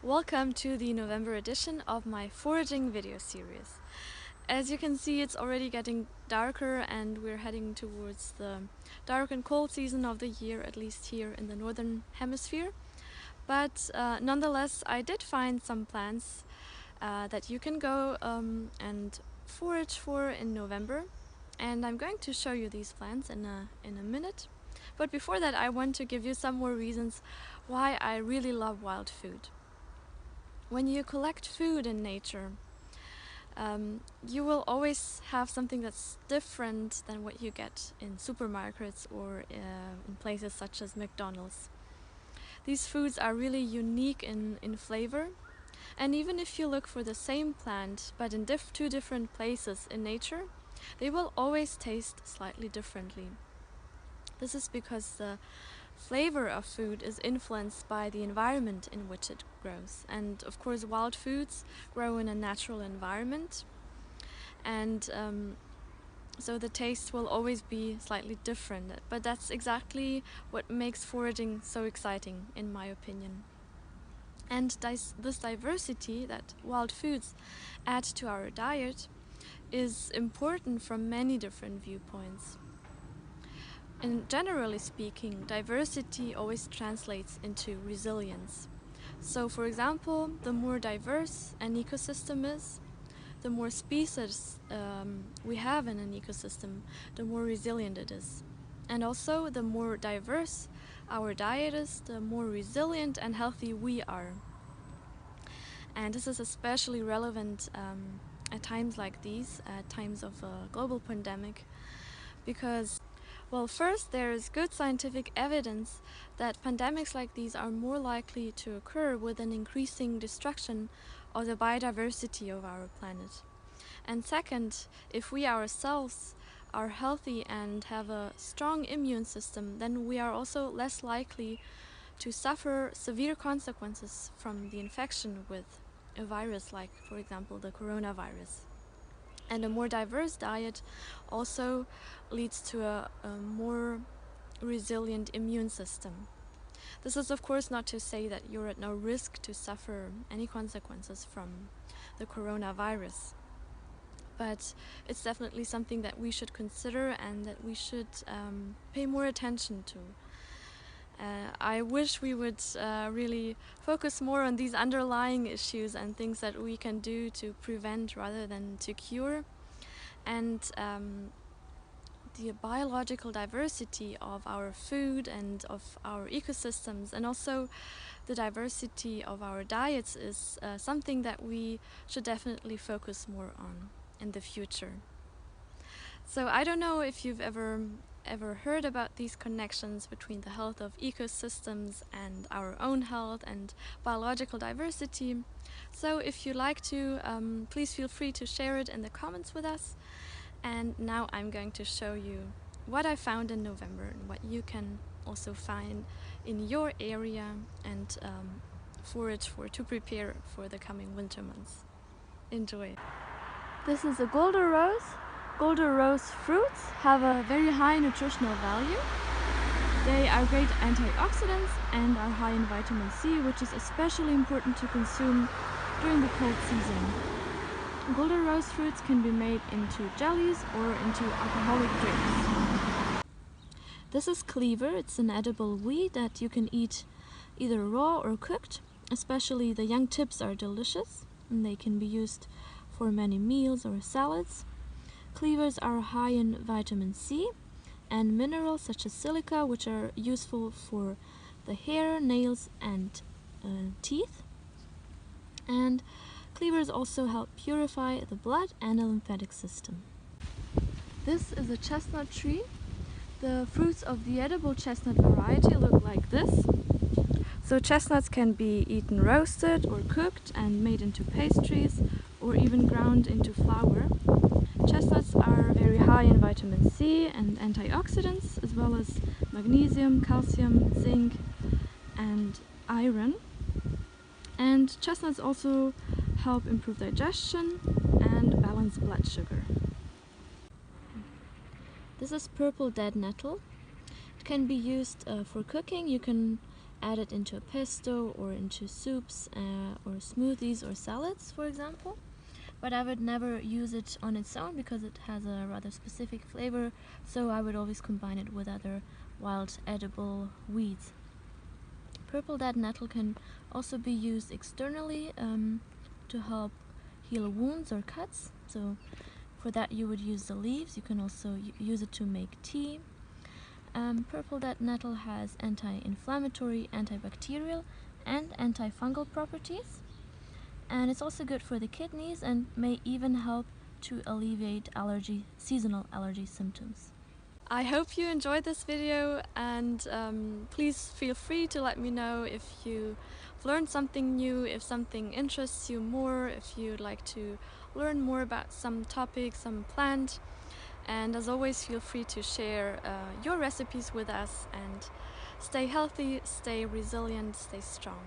Welcome to the November edition of my foraging video series. As you can see, it's already getting darker and we're heading towards the dark and cold season of the year, at least here in the northern hemisphere. But nonetheless, I did find some plants that you can go and forage for in November. And I'm going to show you these plants in a minute. But before that, I want to give you some more reasons why I really love wild food. When you collect food in nature, you will always have something that's different than what you get in supermarkets or in places such as McDonald's. These foods are really unique in flavor, and even if you look for the same plant but in two different places in nature, they will always taste slightly differently. This is because the flavor of food is influenced by the environment in which it grows. And of course, wild foods grow in a natural environment, and so the taste will always be slightly different. But that's exactly what makes foraging so exciting, in my opinion. And this diversity that wild foods add to our diet is important from many different viewpoints. And generally speaking, diversity always translates into resilience. So, for example, the more diverse an ecosystem is, the more species we have in an ecosystem, the more resilient it is. And also, the more diverse our diet is, the more resilient and healthy we are. And this is especially relevant at times like these, at times of a global pandemic, because well, first, there is good scientific evidence that pandemics like these are more likely to occur with an increasing destruction of the biodiversity of our planet. And second, if we ourselves are healthy and have a strong immune system, then we are also less likely to suffer severe consequences from the infection with a virus like, for example, the coronavirus. And a more diverse diet also leads to a more resilient immune system. This is of course not to say that you're at no risk to suffer any consequences from the coronavirus. But it's definitely something that we should consider and that we should pay more attention to. I wish we would really focus more on these underlying issues and things that we can do to prevent rather than to cure. And the biological diversity of our food and of our ecosystems, and also the diversity of our diets, is something that we should definitely focus more on in the future. So I don't know if you've ever heard about these connections between the health of ecosystems and our own health and biological diversity. So if you like to, please feel free to share it in the comments with us. And now I'm going to show you what I found in November and what you can also find in your area and forage for to prepare for the coming winter months. Enjoy! This is a golden rose. Golden rose fruits have a very high nutritional value. They are great antioxidants and are high in vitamin C, which is especially important to consume during the cold season. Golden rose fruits can be made into jellies or into alcoholic drinks. This is cleaver. It's an edible weed that you can eat either raw or cooked. Especially the young tips are delicious, and they can be used for many meals or salads. Cleavers are high in vitamin C and minerals such as silica, which are useful for the hair, nails, and teeth. And cleavers also help purify the blood and the lymphatic system. This is a chestnut tree. The fruits of the edible chestnut variety look like this. So chestnuts can be eaten roasted or cooked and made into pastries or even ground into flour. Chestnuts are very high in vitamin C and antioxidants, as well as magnesium, calcium, zinc, and iron. And chestnuts also help improve digestion and balance blood sugar. This is purple dead nettle. It can be used for cooking. You can add it into a pesto or into soups or smoothies or salads, for example. But I would never use it on its own because it has a rather specific flavor, so I would always combine it with other wild edible weeds. Purple dead nettle can also be used externally to help heal wounds or cuts. So for that you would use the leaves. You can also use it to make tea. Purple dead nettle has anti-inflammatory, antibacterial, and antifungal properties. And it's also good for the kidneys and may even help to alleviate seasonal allergy symptoms. I hope you enjoyed this video, and please feel free to let me know if you learned something new, if something interests you more, if you'd like to learn more about some topic, some plant. And as always, feel free to share your recipes with us, and stay healthy, stay resilient, stay strong.